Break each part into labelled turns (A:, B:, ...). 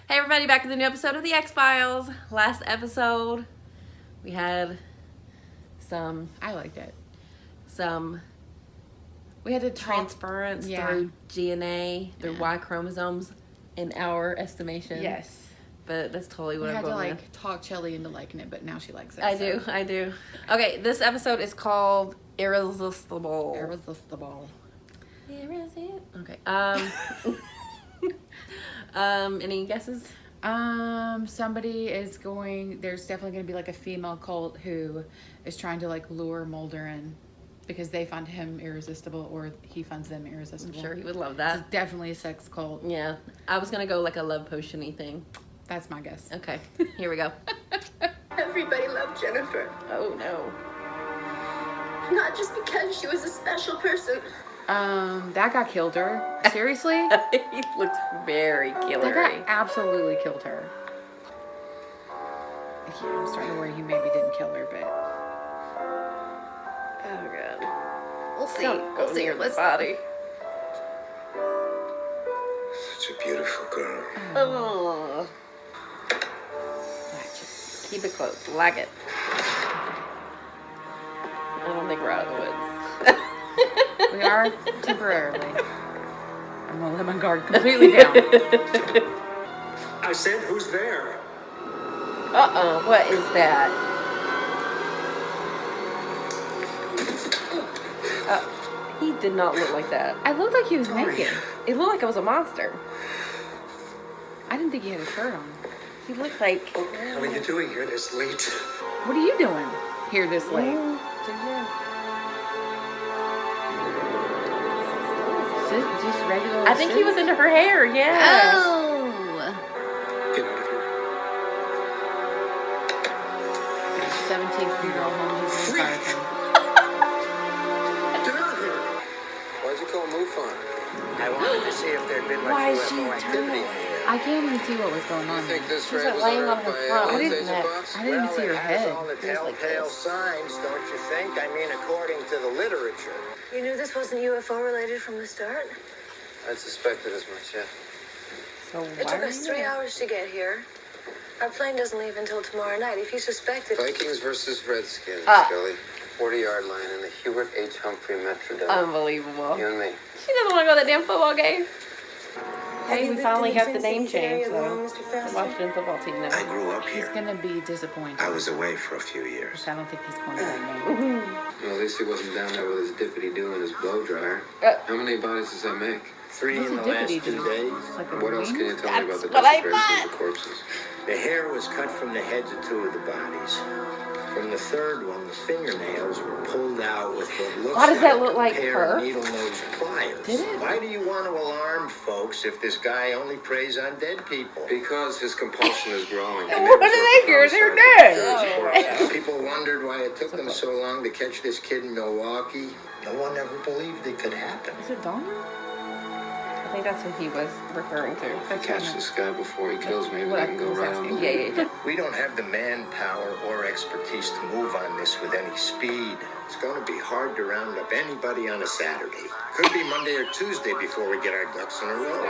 A: Hey everybody, back with a new episode of the X-Files. Last episode, we had
B: I liked it.
A: We had a transference through DNA, through Y chromosomes, in our estimation.
B: Yes.
A: But that's totally what
B: We
A: I'm
B: had
A: going
B: to
A: with.
B: talk Shelly into liking it, but now she likes it.
A: I do. Okay, this episode is called Irresistible.
B: Irresistible.
A: Okay. Any guesses?
B: Somebody is going. There's definitely going to be like a female cult who is trying to like lure Mulder in because they find him irresistible, or he finds them irresistible.
A: I'm sure he would love that.
B: It's definitely a sex cult.
A: Yeah, I was gonna go like a love potion-y thing.
B: That's my guess.
A: Okay, here we go.
C: Everybody loved Jennifer.
A: Oh no.
C: Not just because she was a special person.
B: That guy killed her. Seriously?
A: He looks very
B: That
A: killery.
B: guy absolutely killed her. Yeah, I'm starting to worry he maybe didn't kill her, but
A: Oh god.
B: we'll see.
A: Go near the body.
D: Such a beautiful girl.
A: Oh.
B: Watch it.
A: Keep it close. Like it. I don't think we're out of the woods.
B: We are temporarily. I'm gonna let my guard completely down.
D: I said, who's there?
A: What is that? He did not look like that.
B: I looked like he was naked.
A: It looked like it was a monster.
B: I didn't think he had a shirt on.
A: He looked like...
D: What are you doing here this late?
B: What are you doing here this late? Just regular.
A: I think he was into her hair, yeah.
B: Oh.
D: Get out of here.
B: 17th funeral home. He's in the fire thing.
D: Get out of here. Why'd you call MUFON? I wanted to see if there'd been
A: Why
D: much
A: is she
D: UFO activity.
B: I can't even see what was going on.
D: Think this
A: She's
D: red
A: like
D: was
A: laying
D: uttered
A: on her
D: by
A: front. What is
D: laser
A: that?
D: box?
B: I didn't even see her head.
D: All the
A: Just like
D: telltale
A: this.
D: signs, don't you think? I mean, according to the literature.
C: You knew this wasn't UFO related from the start?
D: I suspected as much, yeah.
A: So
C: It
A: why
C: took
A: are
C: us
A: you
C: 3
A: there?
C: hours to get here. Our plane doesn't leave until tomorrow night. If you suspected...
D: Vikings versus Redskins,
A: Ah.
D: Scully. 40-yard line in the Hubert H. Humphrey Metrodome.
A: Unbelievable.
D: You and me.
A: She doesn't want to go to that damn football game.
C: Have
A: Hey,
C: you
A: we
C: lived
A: finally
C: in
A: have the
C: Twin
A: name
C: Cities area
A: change,
C: long,
A: though.
C: Mr.
A: The
C: Faster?
A: Washington football team now.
D: I grew up
B: He's
D: here.
B: gonna be disappointed.
D: I was away for a few years.
B: I don't think he's going to that name.
D: Well, at least he wasn't down there with his dippity-doo and his blow dryer. How many bodies does that make? 3
B: What's
D: in
B: a
D: the last
B: dippity
D: 2
B: do?
D: days.
B: Like a
D: What else can you tell me about the
A: That's what I
D: desecration of the corpses?
E: The hair was cut from the heads of 2 of the bodies. From the third one, the fingernails were pulled out with what looks
A: Why does that look
E: a
A: like
E: pair
A: her?
E: of needle-nose pliers.
B: Did it?
E: Why do you want to alarm folks if this guy only preys on dead people?
D: Because his compulsion is growing.
A: What do they care? They're dead.
E: People wondered why it took them so long to catch this kid in Milwaukee. No one ever believed it could happen.
B: Is it Donna?
A: I think that's what he was referring to.
D: Catch this guy before he kills me,
B: What
D: but
B: I
D: I can go
B: was
D: right
B: asking.
D: on.
A: Yeah.
E: We don't have the manpower or expertise to move on this with any speed. It's going to be hard to round up anybody on a Saturday. Could be Monday or Tuesday before we get our ducks in a row.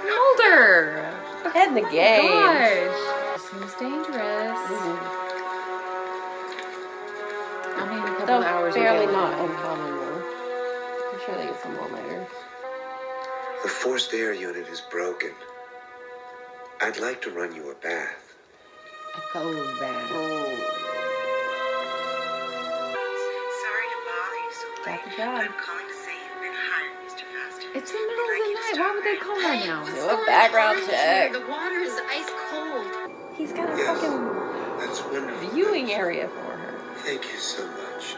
B: Mulder!
A: Head in the game.
B: Gosh. Seems dangerous. I mean, a couple
A: Though
B: of hours.
A: fairly
B: ago.
A: not uncommon though. I'm sure they get some more later.
D: The forced air unit is broken. I'd like to run you a bath.
B: A cold bath.
A: Oh,
F: Sorry to bother you so
A: got
F: late,
A: the
F: but
A: job.
F: I'm calling to say you've been hired, Mr. Faster.
B: It's the middle of the night. Why would they call right now?
A: Do a background check.
C: The water is ice cold.
A: He's got a
D: Yes.
A: fucking
D: That's wonderful.
A: viewing area for her.
D: Thank you so much.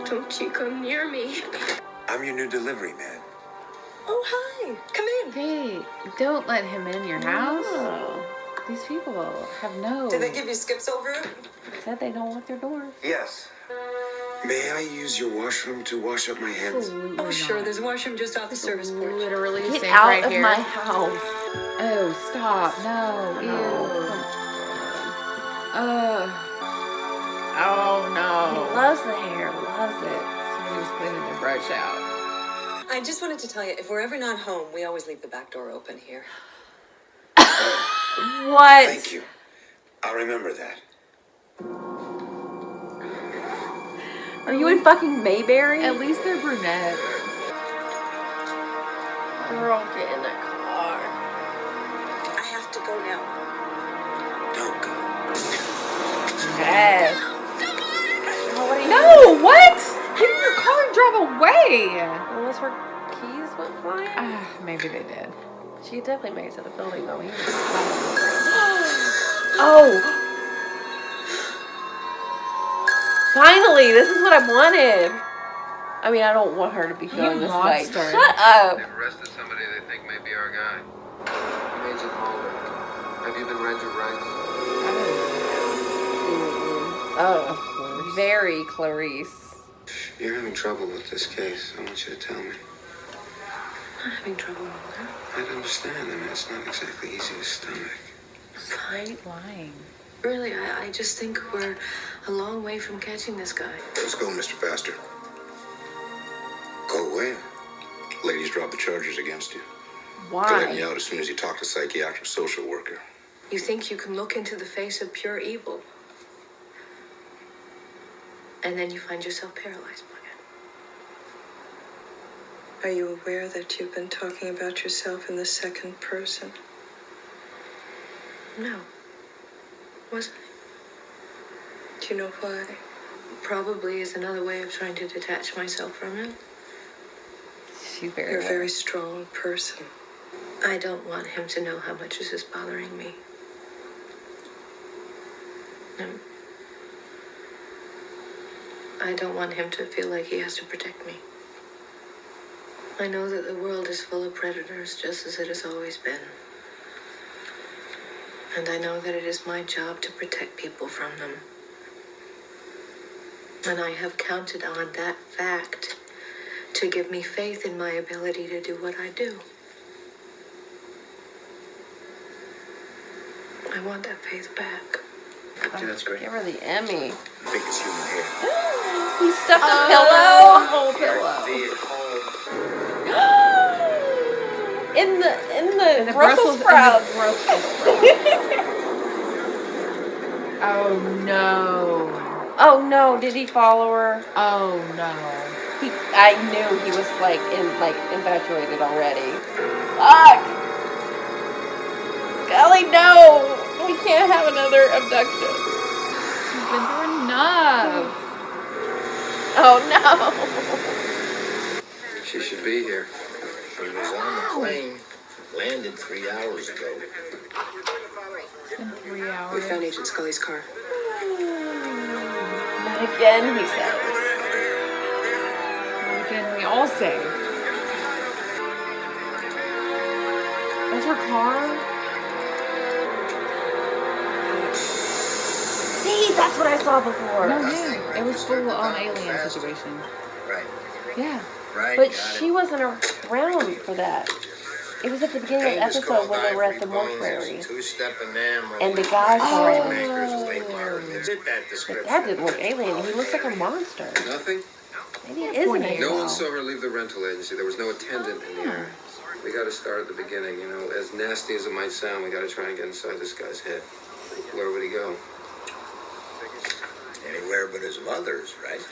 C: Don't you come near me.
D: I'm your new delivery man.
C: Oh, hi. Come in.
B: Hey, don't let him in your house.
A: Oh.
B: These people have no.
G: Did they give you skips over it?
A: Said they don't lock their doors.
D: Yes. May I use your washroom to wash up my hands?
B: Absolutely
G: Oh, sure.
B: not.
G: There's a washroom just off the service porch.
B: Literally
A: Get
B: sink
A: out
B: right
A: of
B: here.
A: my house.
B: Oh, stop! No,
A: Oh,
B: ew.
A: He
B: Oh no.
A: loves the hair, loves it. Somebody's cleaning the brush out.
G: I just wanted to tell you, if we're ever not home, we always leave the back door open here.
A: What?
D: Thank you. I'll remember that.
A: Are you in fucking Mayberry?
B: At least they're brunette.
A: Girl, get in the car.
G: I have to go now.
D: Don't go.
A: Yes. Oh, what are you
B: No, what? Get in your car and drive away.
A: Unless her keys went flying.
B: Maybe they did.
A: She definitely made it to the building though. He was oh! Finally, this is what I wanted. I mean, I don't want her to be feeling this way.
B: monster.
A: Shut up.
H: They've arrested somebody they think may be our guy. I'm Agent Mulder. Have you been read your rights?
A: Oh, of course. Very Clarice.
H: You're having trouble with this case. I want you to tell me.
C: I'm having trouble with her.
H: I'd understand. I mean, it's not exactly easy to stomach.
B: Fine. Lying.
C: Really, I just think we're a long way from catching this guy.
E: Let's go, Mr. Faster. Go where? Ladies drop the charges against you. They're letting you
A: Why?
E: out as soon as you talk to psychiatric social worker.
C: You think you can look into the face of pure evil, and then you find yourself paralyzed by it. Are you aware that you've been talking about yourself in the second person? No. Was I? Do you know why? Probably is another way of trying to detach myself from him.
A: She's very.
C: You're a very strong person. I don't want him to know how much this is bothering me. I don't want him to feel like he has to protect me. I know that the world is full of predators, just as it has always been. And I know that it is my job to protect people from them. And I have counted on that fact to give me faith in my ability to do what I do. I want that faith back.
E: Yeah, that's great.
A: Give her the Emmy.
E: I think it's human hair.
A: He stuffed a pillow.
B: A whole pillow.
A: In the
B: The
A: Brussels sprouts.
B: Oh no.
A: Oh no! Did he follow her?
B: Oh no.
A: I knew he was like infatuated already. Fuck! Scully, no! We can't have another abduction.
B: She's been through enough.
A: Oh no!
H: She should be here.
E: She was on the plane, landed 3 hours ago.
B: It's been 3
G: We
B: hours.
G: found Agent Scully's car.
A: Not again, he says.
B: Well, again, we all say. That's her car?
A: See, that's what I saw before.
B: No, yeah. It was full on alien situation.
E: Right.
B: Yeah.
E: Right.
A: But
E: got
A: she
E: it.
A: wasn't around for that. It was at the beginning of the
E: Pain is
A: episode
E: called
A: when they were at the
E: ivory bones,
A: mortuary.
E: Two-step enamel.
A: And the guy saw
E: Right.
A: him.
E: Makers of late modern myths. Fit that
A: But
E: description.
A: that didn't look alien. He looks like a monster.
H: Nothing?
A: Maybe it is an alien.
H: No one saw her leave the rental agency. There was no attendant in the area. We got to start at the beginning. You know, as nasty as it might sound, we got to try and get inside this guy's head. Where would he go?
E: Anywhere but his mother's, right?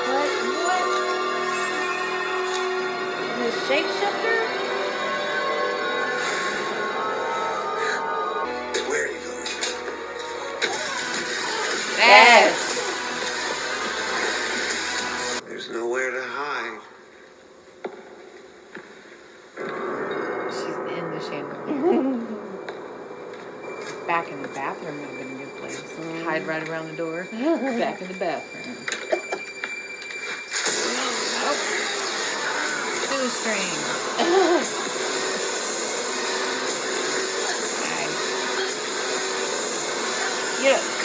A: What? The shapeshifter?
D: Where are you going?
A: Yes.
H: There's nowhere to hide.
B: She's in the chandelier. Back in the bathroom would have been a good place. Hide right around the door. Back in the bathroom. Shoestring. Nice.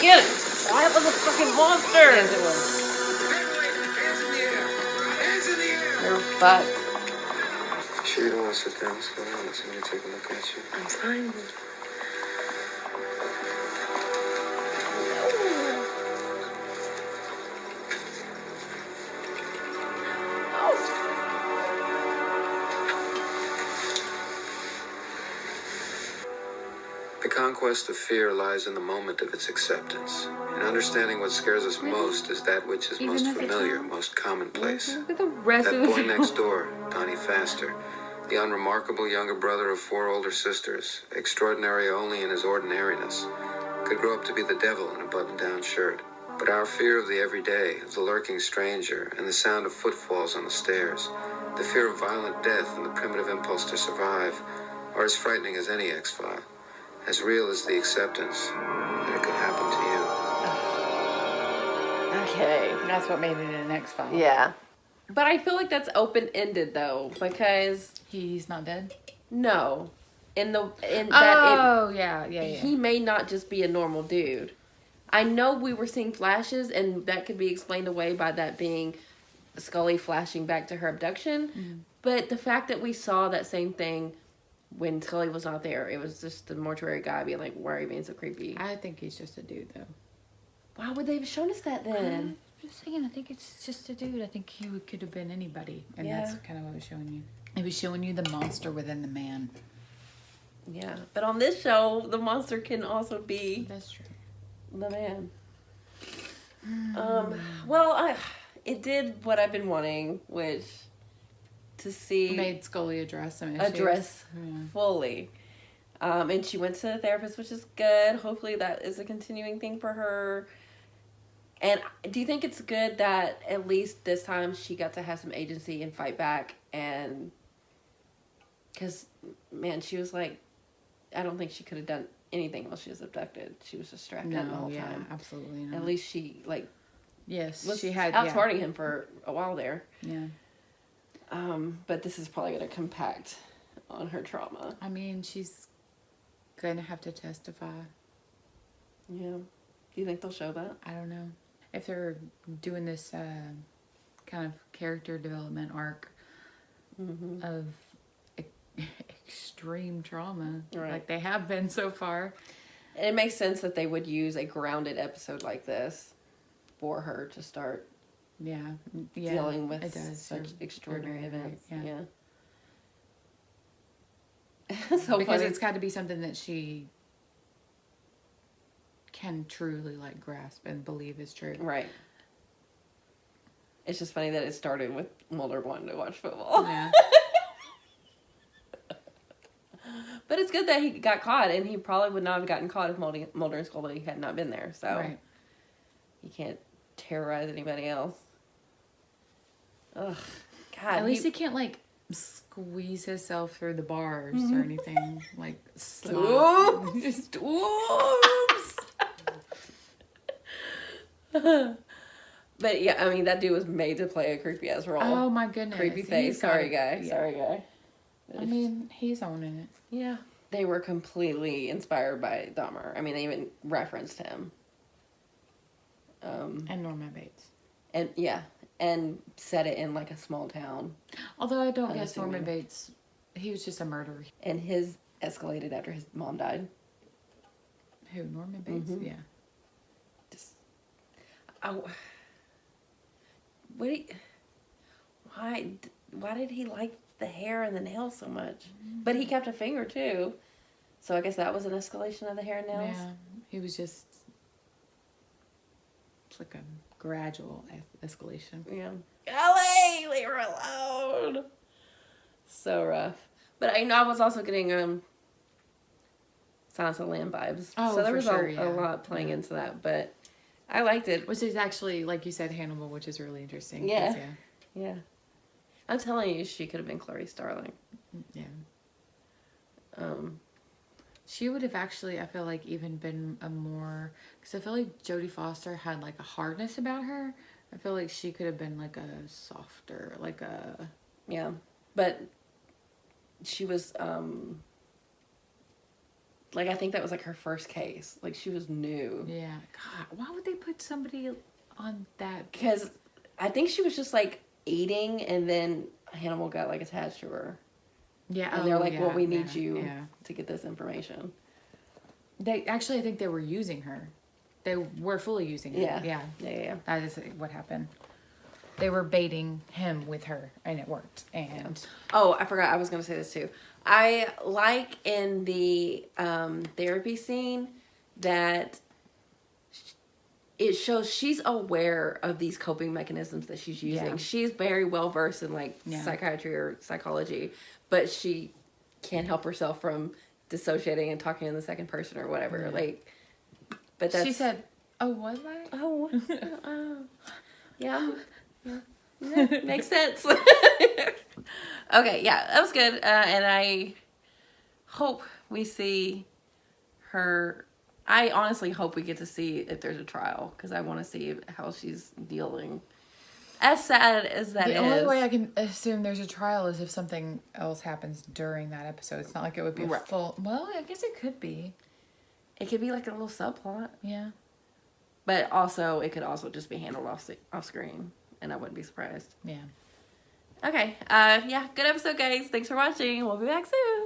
A: Get it. That was a fucking monster.
B: Yes, it was.
A: You're fucked.
H: Sure you don't want to sit down? Let's go down. Let somebody take a look at you.
C: I'm fine.
H: conquest of fear lies in the moment of its acceptance. In understanding what scares us most is that which is most familiar, most commonplace.
B: Look at the rest
H: That
B: of the
H: boy
B: film.
H: next door, Donnie Faster, the unremarkable younger brother of 4 older sisters, extraordinary only in his ordinariness, could grow up to be the devil in a button-down shirt. But our fear of the everyday, of the lurking stranger, and the sound of footfalls on the stairs, the fear of violent death and the primitive impulse to survive, are as frightening as any X-File, as real as the acceptance that it could happen to you.
A: Okay.
B: That's what made it an X-File.
A: Yeah. But I feel like that's open-ended though, because
B: He's not dead?
A: no.
B: Yeah.
A: He may not just be a normal dude. I know we were seeing flashes, and that could be explained away by that being Scully flashing back to her abduction. But the fact that we saw that same thing when Scully was not there, it was just the mortuary guy being like, why are you being so creepy?
B: I think he's just a dude, though.
A: Why would they have shown us that then?
B: I'm just saying, I think it's just a dude. I think he could have been anybody. And that's kind of what it was showing you. It was showing you the monster within the man.
A: Yeah. But on this show, the monster can also be
B: That's true.
A: the man. It did what I've been wanting, which to see
B: Made Scully address some issues.
A: address fully. And she went to the therapist, which is good. Hopefully that is a continuing thing for her. And do you think it's good that at least this time she got to have some agency and fight back? And because, man, she was like, I don't think she could have done anything while she was abducted. She was just strapped in the whole time.
B: Absolutely not.
A: At least she, like,
B: yes,
A: was
B: she had
A: outsmarting him for a while there.
B: Yeah.
A: But this is probably going to compact on her trauma.
B: I mean, she's going to have to testify.
A: Yeah. Do you think they'll show that?
B: I don't know. If they're doing this kind of character development arc of extreme trauma, like they have been so far.
A: And it makes sense that they would use a grounded episode like this for her to start dealing with such extraordinary events. Yeah. So
B: because
A: funny.
B: it's got to be something that she can truly like grasp and believe is true.
A: Right. It's just funny that it started with Mulder wanting to watch football.
B: Yeah.
A: But it's good that he got caught, and he probably would not have gotten caught if Mulder and Scully had not been there. So he can't terrorize anybody else. Ugh, God.
B: At least he can't like squeeze himself through the bars or anything like slop.
A: Oops. But yeah, I mean that dude was made to play a creepy ass role.
B: Oh my goodness.
A: Creepy face. Sorry guy.
B: Yeah.
A: Sorry guy.
B: I mean, he's owning it.
A: Yeah. They were completely inspired by Dahmer. I mean, they even referenced him.
B: And Norman Bates.
A: And yeah, and set it in like a small town.
B: Although I don't guess Norman Bates, he was just a murderer.
A: And his escalated after his mom died.
B: Who, Norman Bates?
A: Mm-hmm.
B: Yeah.
A: Just, why did he like the hair and the nails so much? But he kept a finger too. So I guess that was an escalation of the hair and nails.
B: Yeah. He was just, it's like a gradual escalation.
A: Yeah. Golly, leave her alone. So rough. But I was also getting Silence of the Lamb vibes.
B: Oh,
A: so there
B: for
A: was
B: sure,
A: a lot playing into that, but I liked it.
B: Which is actually, like you said, Hannibal, which is really interesting.
A: Yeah. Yeah. I'm telling you, she could have been Clarice Starling.
B: Yeah. She would have actually, I feel like, even been a more, because I feel like Jodie Foster had like a hardness about her. I feel like she could have been like a softer, like a...
A: Yeah. But she was, like, I think that was like her first case. Like, she was new.
B: Yeah. God, why would they put somebody on that?
A: Because I think she was just like eating, and then Hannibal got like attached to her.
B: Yeah.
A: And they're like, well, we need you to get this information.
B: They actually, I think they were using her. They were fully using her.
A: Yeah.
B: Yeah. That is what happened. they were baiting him with her, and it worked. And
A: Oh, I forgot. I was going to say this too. I like in the therapy scene that it shows she's aware of these coping mechanisms that she's using.
B: Yeah.
A: She's very well versed in like psychiatry or psychology, but she can't help herself from dissociating and talking in the second person or whatever.
B: Yeah.
A: Like, but that's,
B: she said, "Oh, was I?"
A: oh, yeah, makes sense. Okay, yeah, that was good, and I hope we see her. I honestly hope we get to see if there's a trial, because I want to see how she's dealing. As sad as that is.
B: The only way I can assume there's a trial is if something else happens during that episode. It's not like it would be a full... Well, I guess it could be.
A: It could be like a little subplot.
B: Yeah.
A: But also, it could also just be handled off screen, and I wouldn't be surprised.
B: Yeah.
A: Okay, yeah, good episode, guys. Thanks for watching. We'll be back soon.